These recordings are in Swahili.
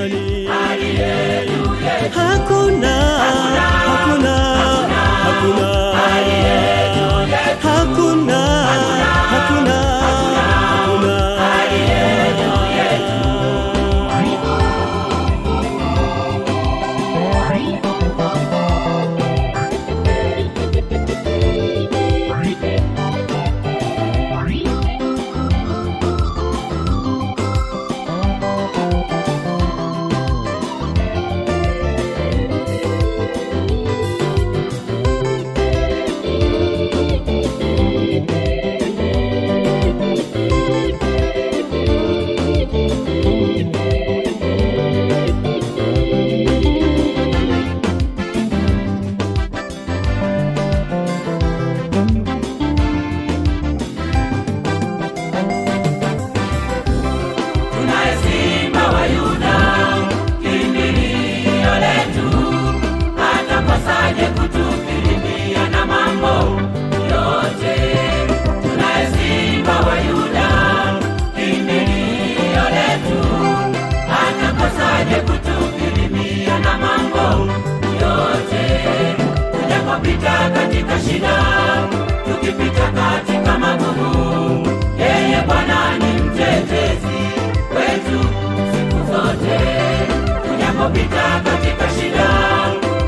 nani? Haleluya. Hakuna, hakuna, hakuna, Haleluya. hakuna, hakuna, hakuna. Katika shida, tukipita katika magumu, yeye Bwana ni mtetezi wetu siku zote. Tunapopita katika shida,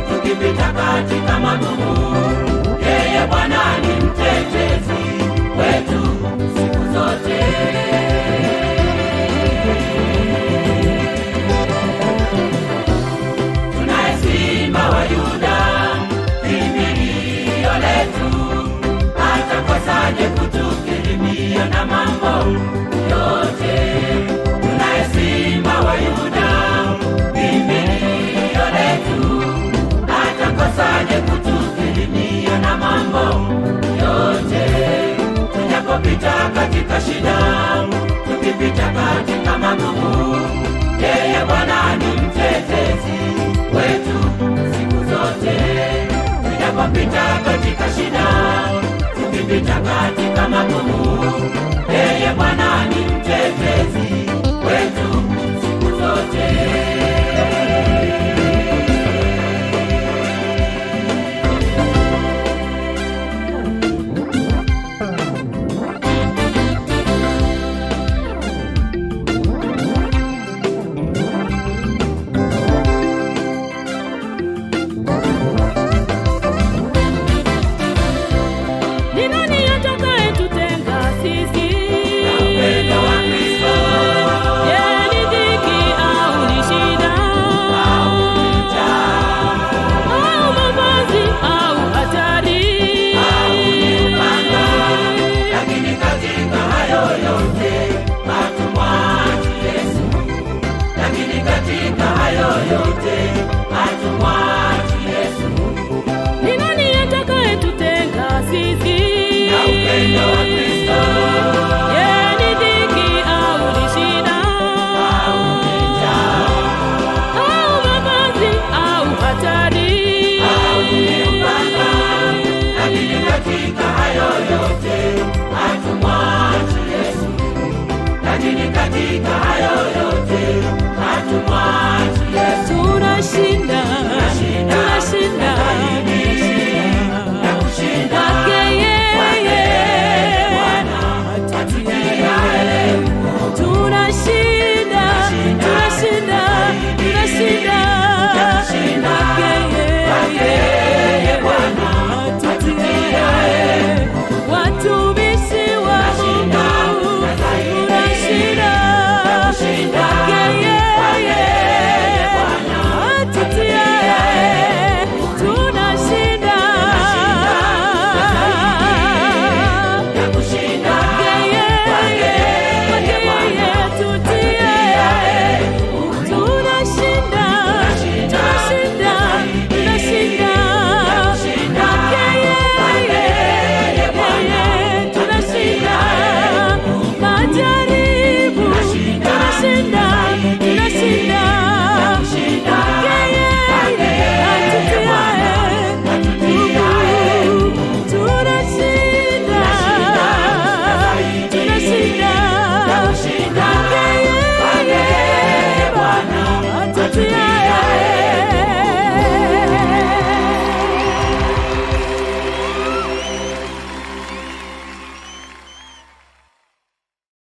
tukipita katika magumu, yeye Bwana ni mtetezi wetu siku zote. Tunaye Simba wa Yuda, atakosaje kutukirimia na mambo yote? Tunaye Simba wa Yuda, kimbilio letu, atakosaje kutukirimia na mambo yote? Tunapopita katika shida, tukipita katika magumu, yeye Bwana ni mtetezi wetu siku zote. Tunapopita katika shida, tukipita katika magumu, yeye Bwana ni mtetezi wetu siku zote. Watumishi wa Mungu tunashinda. atatujibu.